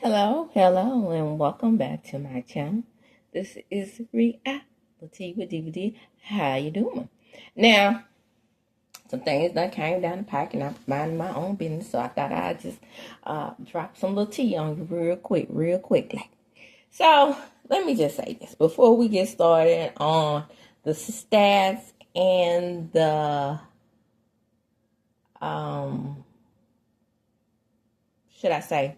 Hello, and welcome back to my channel. This is Reality with DVD. How you doing? Now, some things that came down the pike, and I'm minding my own business, so I thought I'd just drop some little tea on you real quickly. So, let me just say this before we get started on the stats and the should I say,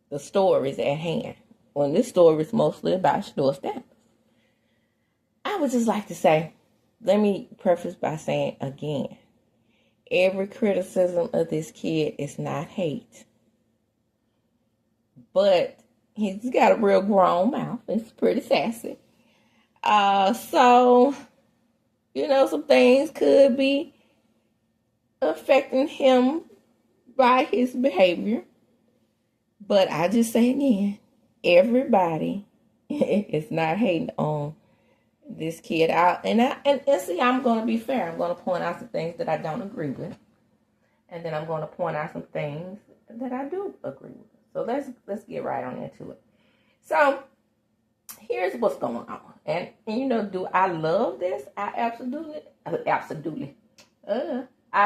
the stories at hand. When this story is mostly about SHEDEUR status. I would just like to say, let me preface by saying again, every criticism of this kid is not hate. But he's got a real grown mouth. It's pretty sassy. So, some things could be affecting him by his behavior. But I just say again, everybody is not hating on this kid out. And see, I'm going to be fair. I'm going to point out some things that I don't agree with. And then I'm going to point out some things that I do agree with. So let's get right on into it. So here's what's going on. And do I love this? I absolutely. I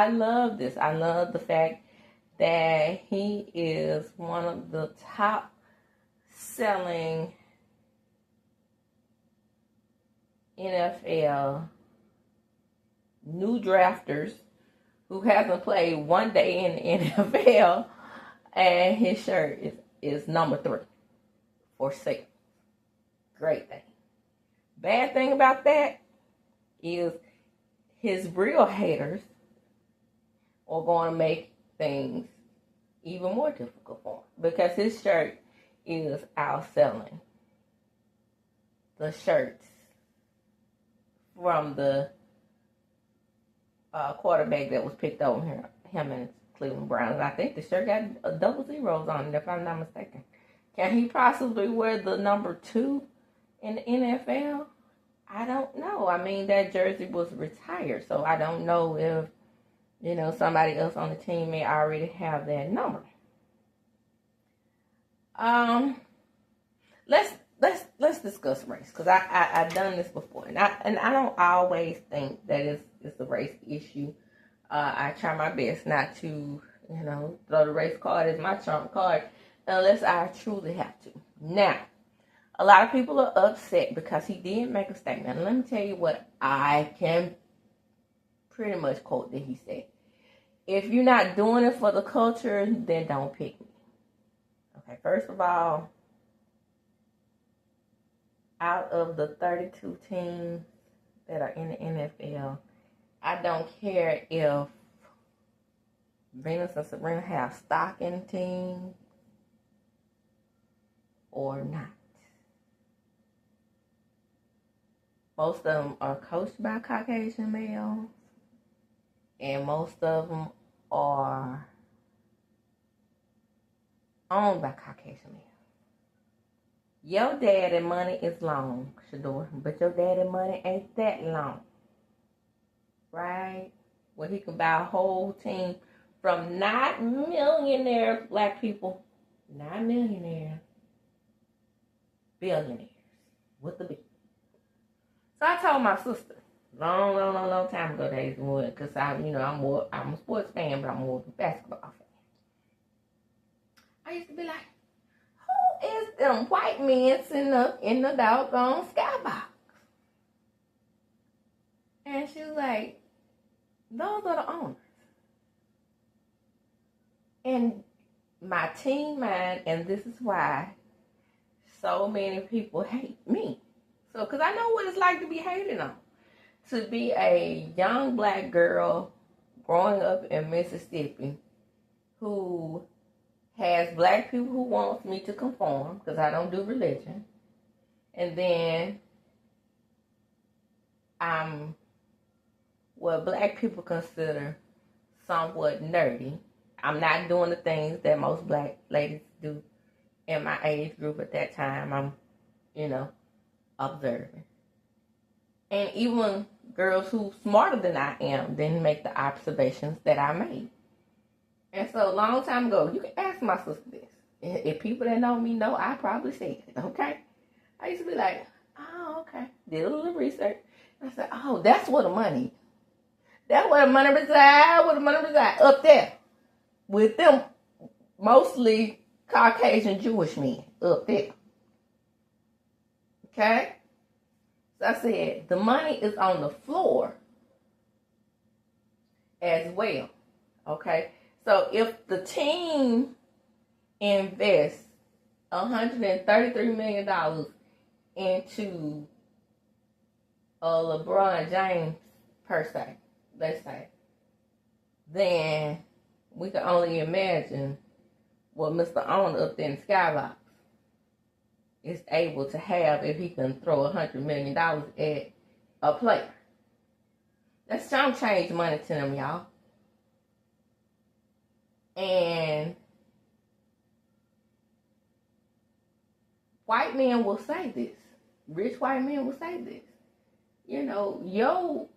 love this. I love the fact that he is one of the top selling NFL new drafters who hasn't played one day in the NFL, and his shirt is number 3 for sale. Great thing. Bad thing about that is his real haters are going to make things even more difficult for him because his shirt is outselling the shirts from the quarterback that was picked over him in Cleveland Browns. I think the shirt got double zeros on it, if I'm not mistaken. Can he possibly wear the number 2 in the NFL? I don't know. I mean, that jersey was retired, so I don't know if somebody else on the team may already have that number. Let's discuss race, because I've done this before, and I don't always think that it's a race issue. I try my best not to throw the race card as my trump card unless I truly have to. Now, a lot of people are upset because he did make a statement. And let me tell you what I can pretty much quote that he said. If you're not doing it for the culture, then don't pick me. Okay, first of all, out of the 32 teams that are in the NFL, I don't care if Venus and Serena have stock in the team or not. Most of them are coached by Caucasian males, and most of them are owned by Caucasian males. Your daddy money is long, SHEDEUR, but your daddy money ain't that long, right? Where he can buy a whole team from not millionaire black people, not millionaires, billionaires with the B. So I told my sister, long time ago days, because I'm a sports fan, but I'm more of a basketball fan. I used to be like, who is them white men sitting up in the doggone skybox? And she was like, those are the owners. And my team mind, and this is why so many people hate me. So, because I know what it's like to be hated on. To be a young black girl growing up in Mississippi who has black people who wants me to conform, because I don't do religion. And then I'm what black people consider somewhat nerdy. I'm not doing the things that most black ladies do in my age group at that time. I'm, observing. And even girls who smarter than I am didn't make the observations that I made. And so a long time ago, you can ask my sister this. If people that know me know, I probably said it, okay? I used to be like, oh, okay. Did a little research. I said, oh, that's where the money. That's where the money resides, up there. With them mostly Caucasian Jewish men up there. Okay? So I said, the money is on the floor as well. Okay? So if the team invests $133 million into LeBron James, per se, let's say, then we can only imagine what Mr. Owner up there in Skybox is able to have if he can throw $100 million at a player. That's some change money to them, y'all. And white men will say this. Rich white men will say this. You know, your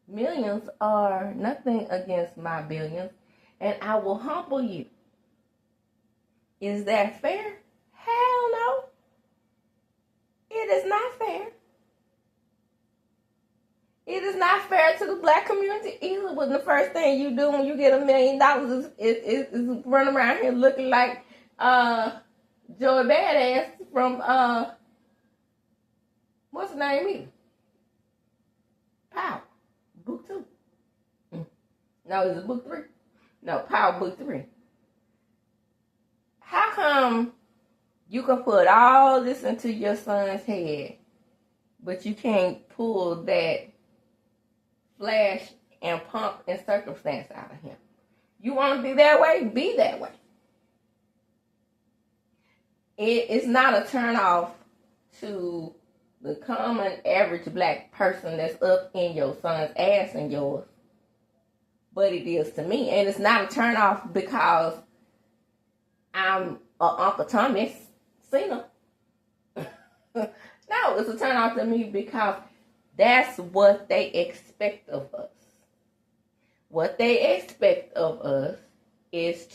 millions are nothing against my billions, and I will humble you. Is that fair? Hell no. It is not fair. It is not fair to the black community either. When the first thing you do when you get $1 million is run around here looking like Joey Badass from what's the name either? Power. Book 2. No, is it book 3? No, Power book 3. How come you can put all this into your son's head, but you can't pull that flash and pump and circumstance out of him? You want to be that way? Be that way. It's not a turn off to the common average black person that's up in your son's ass and yours, but it is to me. And it's not a turn off because I'm Uncle Thomas Cena. No, it's a turn off to me because that's what they expect of us. What they expect of us is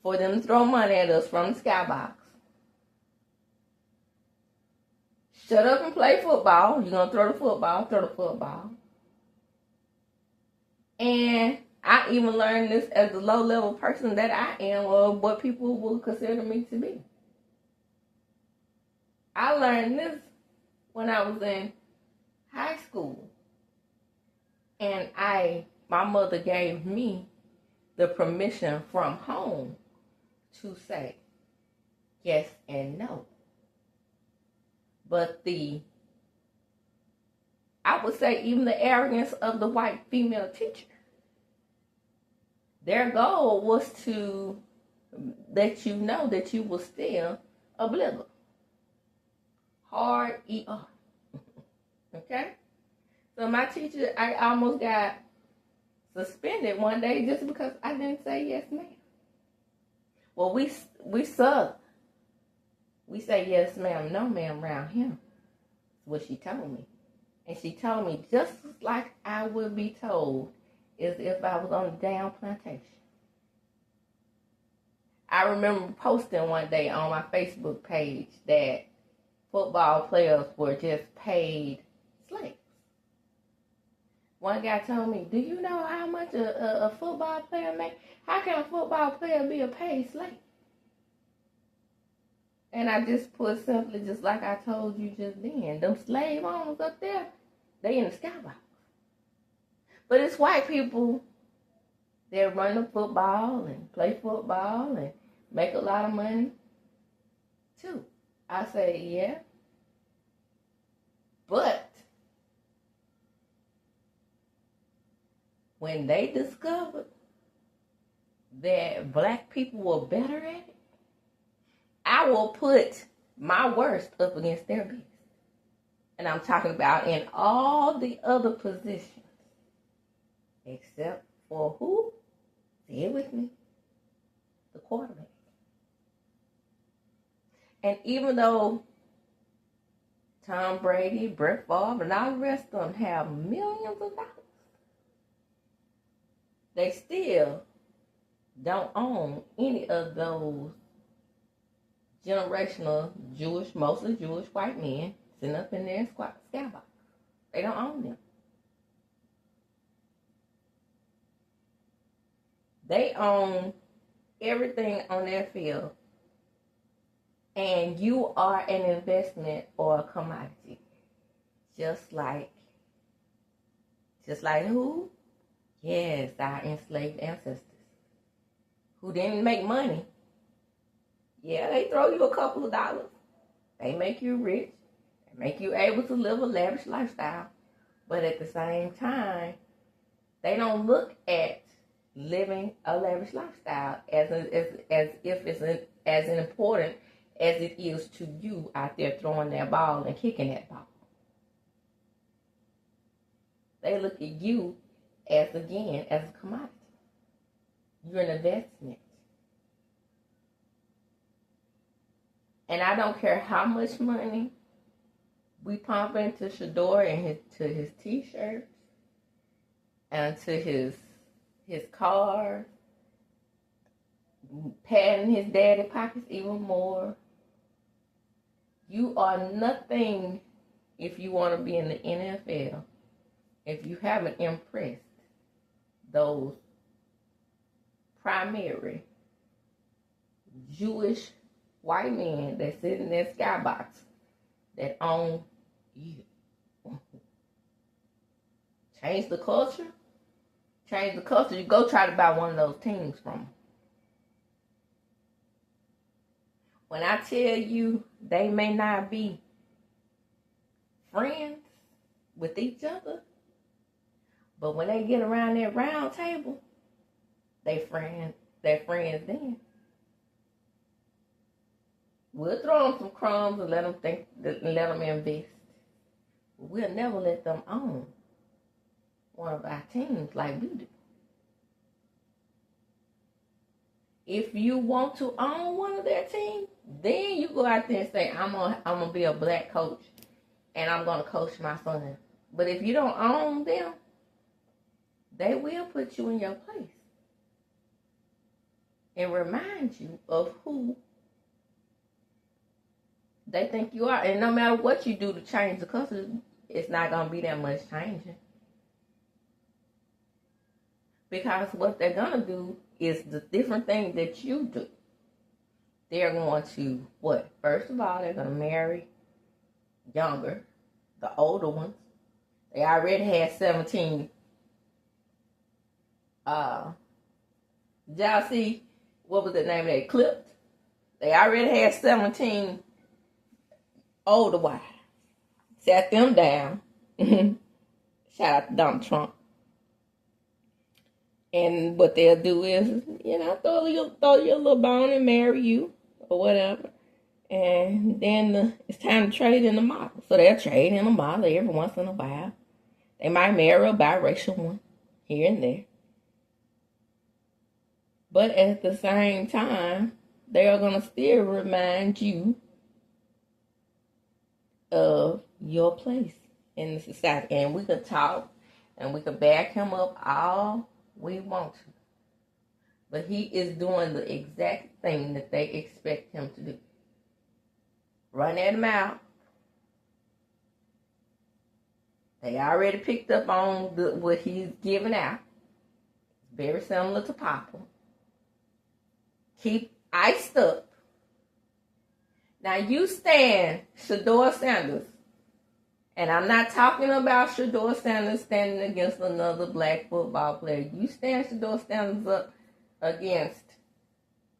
for them to throw money at us from the skybox. Shut up and play football. You're going to throw the football. And I even learned this as a low-level person that I am, or what people will consider me to be. I learned this when I was in high school. And my mother gave me the permission from home to say yes and no. But I would say even the arrogance of the white female teacher. Their goal was to let you know that you were still a bligger. Hard ER. Okay? So my teacher, I almost got suspended one day just because I didn't say yes, ma'am. Well, we suck. We say yes, ma'am, no, ma'am, around him. That's what she told me. And she told me just like I would be told as if I was on a damn plantation. I remember posting one day on my Facebook page that football players were just paid slaves. One guy told me, do you know how much a football player makes? How can a football player be a paid slave? And I just put simply, just like I told you just then, them slave owners up there, they in the skybox. But it's white people that run the football and play football and make a lot of money too. I say, yeah. But when they discovered that black people were better at it, I will put my worst up against their best. And I'm talking about in all the other positions. Except for who? Say it with me. The quarterback. And even though Tom Brady, Brett Favre, and all the rest of them have millions of dollars, they still don't own any of those generational Jewish, mostly Jewish white men sitting up in their skybox. They don't own them. They own everything on their field. And you are an investment or a commodity. Just like who? Yes, our enslaved ancestors. Who didn't make money. Yeah, they throw you a couple of dollars. They make you rich. They make you able to live a lavish lifestyle. But at the same time, they don't look at living a lavish lifestyle as if it's as important as it is to you out there throwing that ball and kicking that ball. They look at you as a commodity. You're an investment. And I don't care how much money we pump into SHEDEUR and to his t-shirts and to his cars, padding his daddy pockets even more. You are nothing if you want to be in the NFL if you haven't impressed those primary Jewish white men that sit in their skybox that own you. Change the culture. You go try to buy one of those teams from them. When I tell you they may not be friends with each other, but when they get around that round table, they're friends then. We'll throw them some crumbs and let them invest. But we'll never let them own one of our teams like we do. If you want to own one of their teams, then you go out there and say, I'm gonna be a black coach and I'm gonna coach my son. But if you don't own them, they will put you in your place and remind you of who they think you are. And no matter what you do to change the culture, it's not gonna be that much changing. Because what they're gonna do is the different things that you do. They're going to, what? First of all, they're going to marry younger, the older ones. They already had 17. Did y'all see, what was the name of that clip? They already had 17 older wives. Sat them down. Shout out to Donald Trump. And what they'll do is, throw you a little bone and marry you or whatever. And then it's time to trade in the model. So they'll trade in the model every once in a while. They might marry a biracial one here and there. But at the same time, they are going to still remind you of your place in the society. And we can talk and we can back him up all we want to. But he is doing the exact thing that they expect him to do. Run at him out. They already picked up on what he's giving out. It's very similar to Papa. Keep iced up. Now you stand SHEDEUR Sanders. And I'm not talking about SHEDEUR Sanders standing against another black football player. You stand SHEDEUR Sanders up against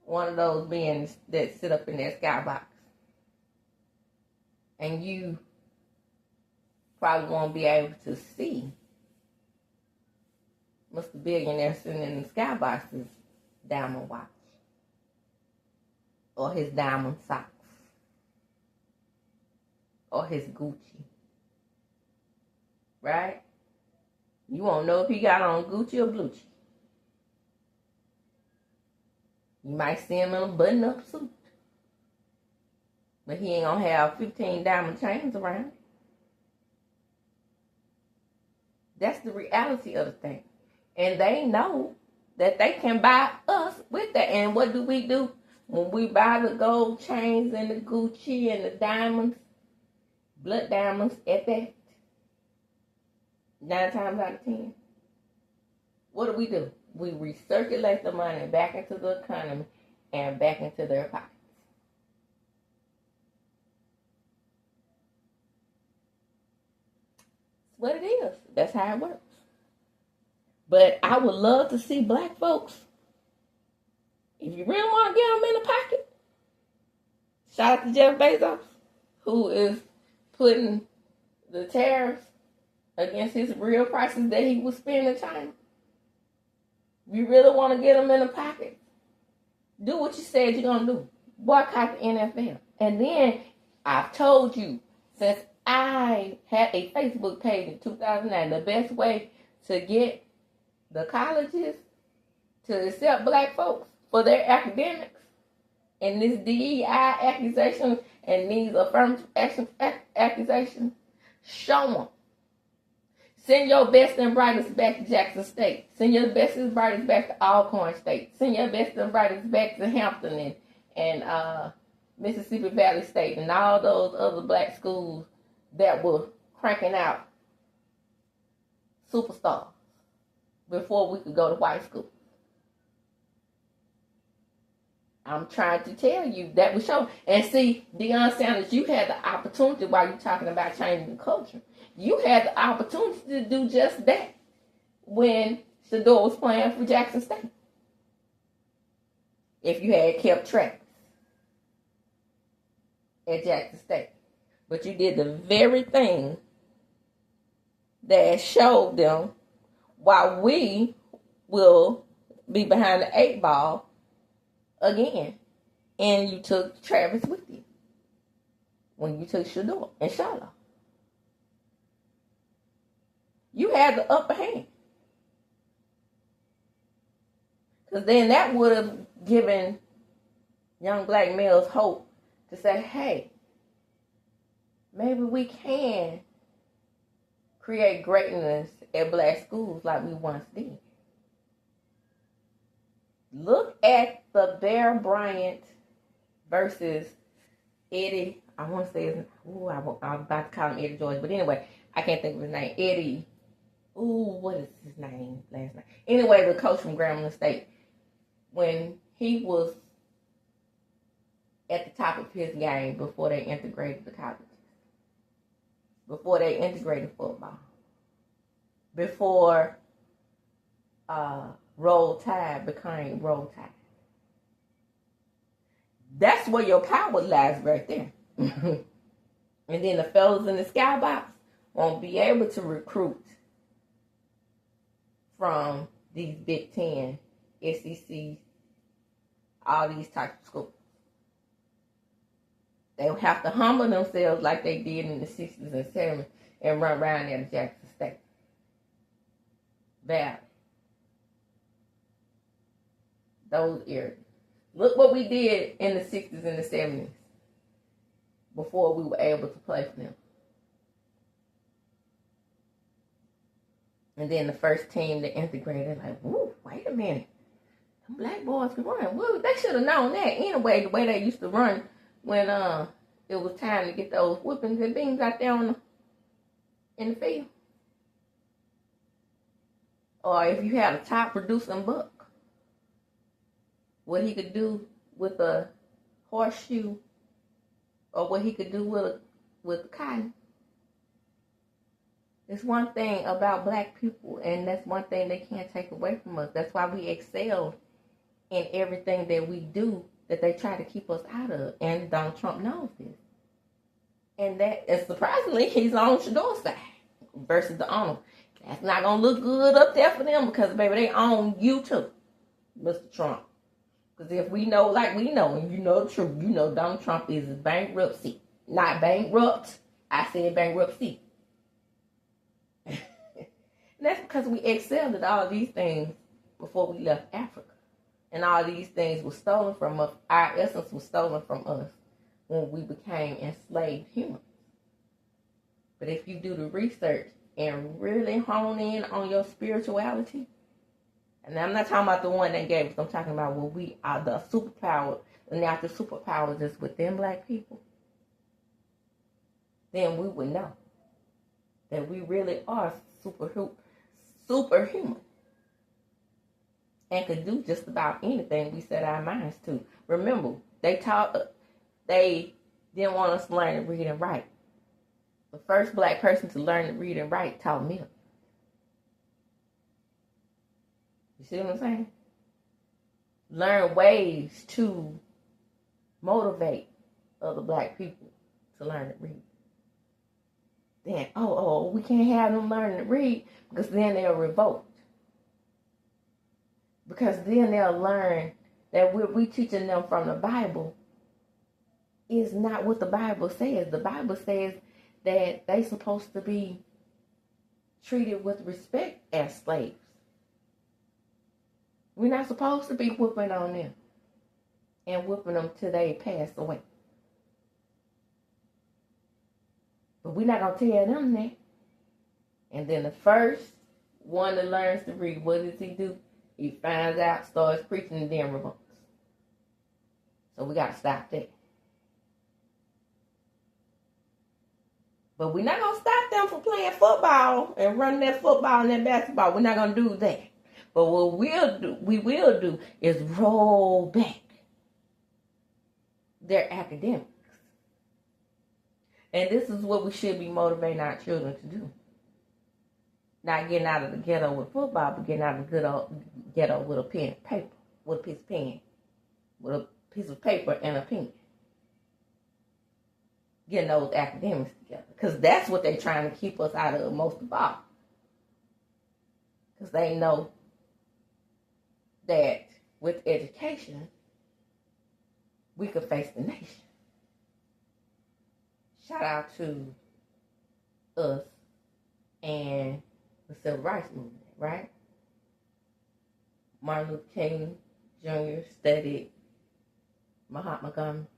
one of those beings that sit up in their skybox. And you probably won't be able to see Mr. Billionaire sitting in the skybox's diamond watch. Or his diamond socks. Or his Gucci. Right? You won't know if he got on Gucci or Blucci. You might see him in a button-up suit. But he ain't gonna have 15 diamond chains around. That's the reality of the thing. And they know that they can buy us with that. And what do? When we buy the gold chains and the Gucci and the diamonds, blood diamonds at that, 9 times out of 10, what do? We recirculate the money back into the economy and back into their pockets. That's what it is. That's how it works. But I would love to see black folks, if you really want to get them in the pocket, shout out to Jeff Bezos, who is putting the tariffs against his real prices that he was spending in China. If you really want to get them in the pocket, do what you said you're going to do. Boycott the NFL. And then I've told you, since I had a Facebook page in 2009, the best way to get the colleges to accept black folks for their academics and this DEI accusation and these affirmative action accusations, show them. Send your best and brightest back to Jackson State. Send your best and brightest back to Alcorn State. Send your best and brightest back to Hampton and Mississippi Valley State and all those other black schools that were cranking out superstars before we could go to white school. I'm trying to tell you that was shown. And see, Deion Sanders, you had the opportunity while you're talking about changing the culture. You had the opportunity to do just that when SHEDEUR was playing for Jackson State. If you had kept track at Jackson State. But you did the very thing that showed them why we will be behind the 8 ball again. And you took Travis with you when you took SHEDEUR and Charlotte. You had the upper hand. Because then that would have given young black males hope to say, hey, maybe we can create greatness at black schools like we once did. Look at the Bear Bryant versus Eddie. I want to say, I'm about to call him Eddie George, but anyway, I can't think of his name. Eddie. What is his name? Last name. Anyway, the coach from Grambling State, when he was at the top of his game before they integrated the colleges, before they integrated football, before Roll Tide became Roll Tide. That's where your power lies right there. And then the fellas in the skybox won't be able to recruit from these Big Ten, SEC, all these types of schools. They will have to humble themselves like they did in the 60s and 70s and run around there to Jackson State Valley. Those areas. Look what we did in the 60s and the 70s before we were able to play for them. And then the first team that integrated, like, woo, wait a minute. Them black boys can run. Woo, they should have known that anyway, the way they used to run when it was time to get those whoopings and beans out there in the field. Or if you had a top producing buck, what he could do with a horseshoe or what he could do with cotton. It's one thing about black people, and that's one thing they can't take away from us. That's why we excel in everything that we do that they try to keep us out of. And Donald Trump knows this. And surprisingly, he's on SHEDEUR's side versus the owner. That's not going to look good up there for them because, baby, they own you too, Mr. Trump. Because if we know like we know, and you know the truth, you know Donald Trump is bankruptcy. Not bankrupt. I said bankruptcy. And that's because we excelled at all these things before we left Africa. And all these things were stolen from us. Our essence was stolen from us when we became enslaved humans. But if you do the research and really hone in on your spirituality, And I'm not talking about the one that gave us. I'm talking about when we are the superpower. And now the superpower is within black people. Then we would know that we really are superhuman. And could do just about anything we set our minds to. Remember, they didn't want us to learn to read and write. The first black person to learn to read and write taught milk. You see what I'm saying? Learn ways to motivate other black people to learn to read. Then, we can't have them learn to read because then they'll revolt. Because then they'll learn that what we teaching them from the Bible is not what the Bible says. The Bible says that they're supposed to be treated with respect as slaves. We're not supposed to be whooping on them and whooping them till they pass away. But we're not going to tell them that. And then the first one that learns to read, what does he do? He finds out, starts preaching, and then revolts. So we got to stop that. But we're not going to stop them from playing football and running that football and that basketball. We're not going to do that. But what we will do is roll back their academics. And this is what we should be motivating our children to do. Not getting out of the ghetto with football, but getting out of the ghetto with a pen, paper, with a piece of pen, with a piece of paper and a pen. Getting those academics together. Because that's what they're trying to keep us out of most of all. Because they know that with education, we could face the nation. Shout out to us and the Civil Rights Movement, right? Martin Luther King Jr. studied Mahatma Gandhi.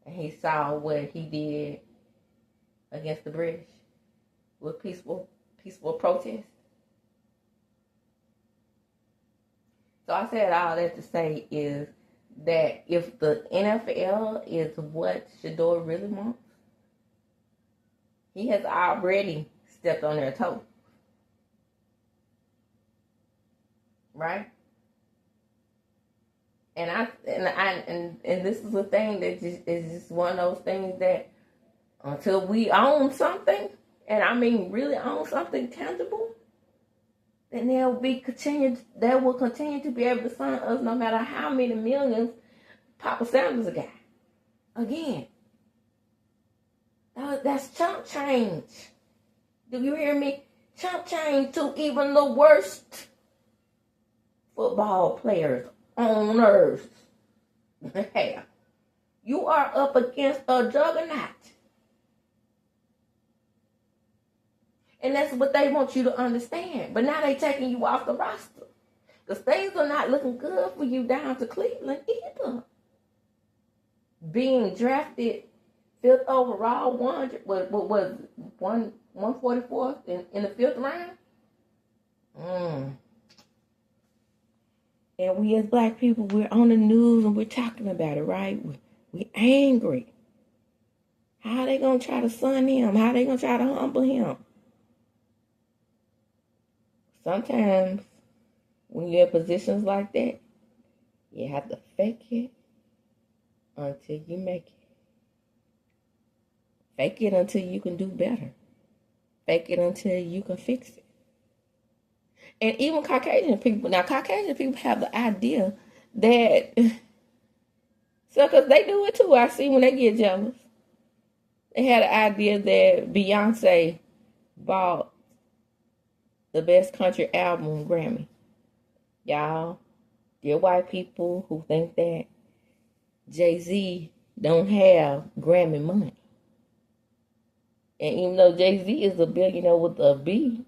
And he saw what he did against the British with peaceful protest. So I said all that to say is that if the NFL is what SHEDEUR really wants, he has already stepped on their toes. Right? And this is a thing that is just one of those things that until we own something, and I mean really own something tangible, then they will continue to be able to fund us no matter how many millions Papa Sanders got. Again, that's chump change. Do you hear me? Chump change to even the worst football players on earth. Hell, you are up against a juggernaut. And that's what they want you to understand. But now they're taking you off the roster. Because things are not looking good for you down to Cleveland either. Being drafted 5th overall, 144th in the 5th round. And we as black people, we're on the news and we're talking about it, right? We're angry. How are they going to try to sun him? How are they going to try to humble him? Sometimes when you're in positions like that, you have to fake it until you make it. Fake it until you can do better. Fake it until you can fix it. And even Caucasian people have the idea that, so because they do it too, I see when they get jealous. They had the idea that Beyonce bought the best country album Grammy. Y'all, dear white people who think that Jay-Z don't have Grammy money. And even though Jay-Z is a billionaire with a B,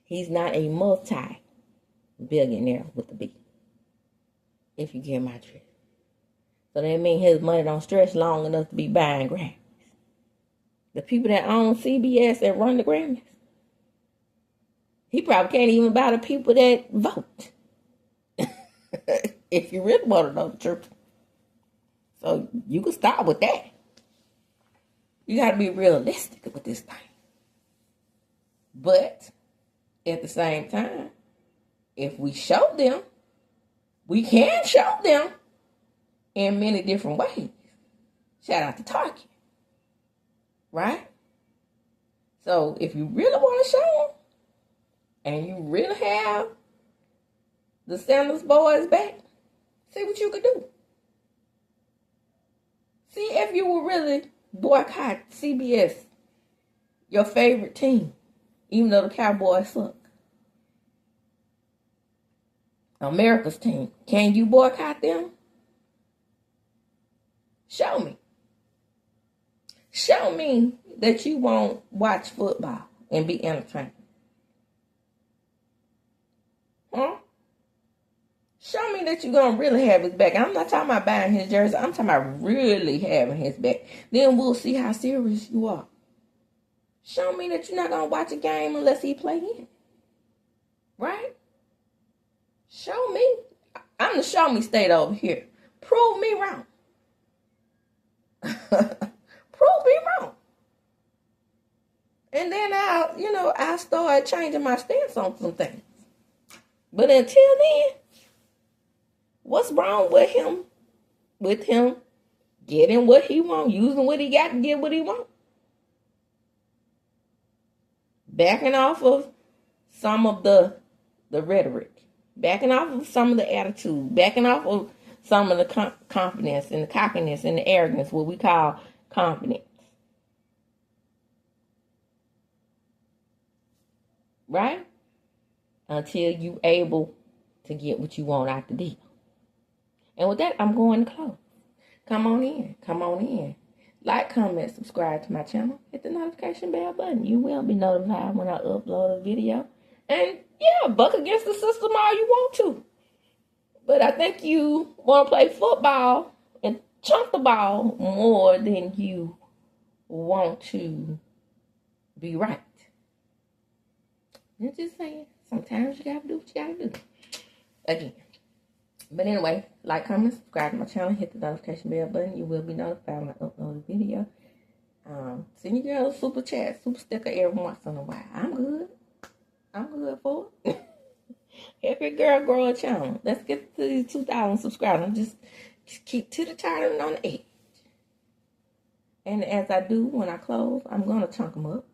he's not a multi-billionaire with a B. If you get my drift. So that means his money don't stretch long enough to be buying Grammys. The people that own CBS and run the Grammys, He probably can't even buy the people that vote. If you really want to know the truth. So you can start with that. You got to be realistic with this thing. But at the same time, if we show them, we can show them in many different ways. Shout out to Target. Right? So if you really want to show them, and you really have the Sanders boys back, see what you can do. See if you will really boycott CBS, your favorite team, even though the Cowboys suck. America's team. Can you boycott them? Show me. Show me that you won't watch football and be entertained. Huh? Show me that you're going to really have his back. I'm not talking about buying his jersey. I'm talking about really having his back. Then we'll see how serious you are. Show me that you're not going to watch a game unless he play in. Right? Show me. I'm the show me state over here. Prove me wrong. Prove me wrong. And then I'll start changing my stance on some things. But until then, what's wrong with him? With him getting what he wants, using what he got to get what he wants. Backing off of some of the rhetoric. Backing off of some of the attitude. Backing off of some of the confidence and the cockiness and the arrogance, what we call confidence. Right? Until you able to get what you want out the deal. And with that, I'm going to close. Come on in. Come on in. Like, comment, subscribe to my channel. Hit the notification bell button. You will be notified when I upload a video. And yeah, buck against the system all you want to. But I think you want to play football and chunk the ball more than you want to be right. I'm just saying, sometimes you gotta do what you gotta do. Again. But anyway, like, comment, subscribe to my channel, hit the notification bell button. You will be notified when I upload a video. Send your girl a super chat, super sticker every once in a while. I'm good. I'm good for it. Help your girl grow a channel. Let's get to these 2,000 subscribers. Just keep teeter-tottering on the edge. And as I do when I close, I'm going to chunk them up.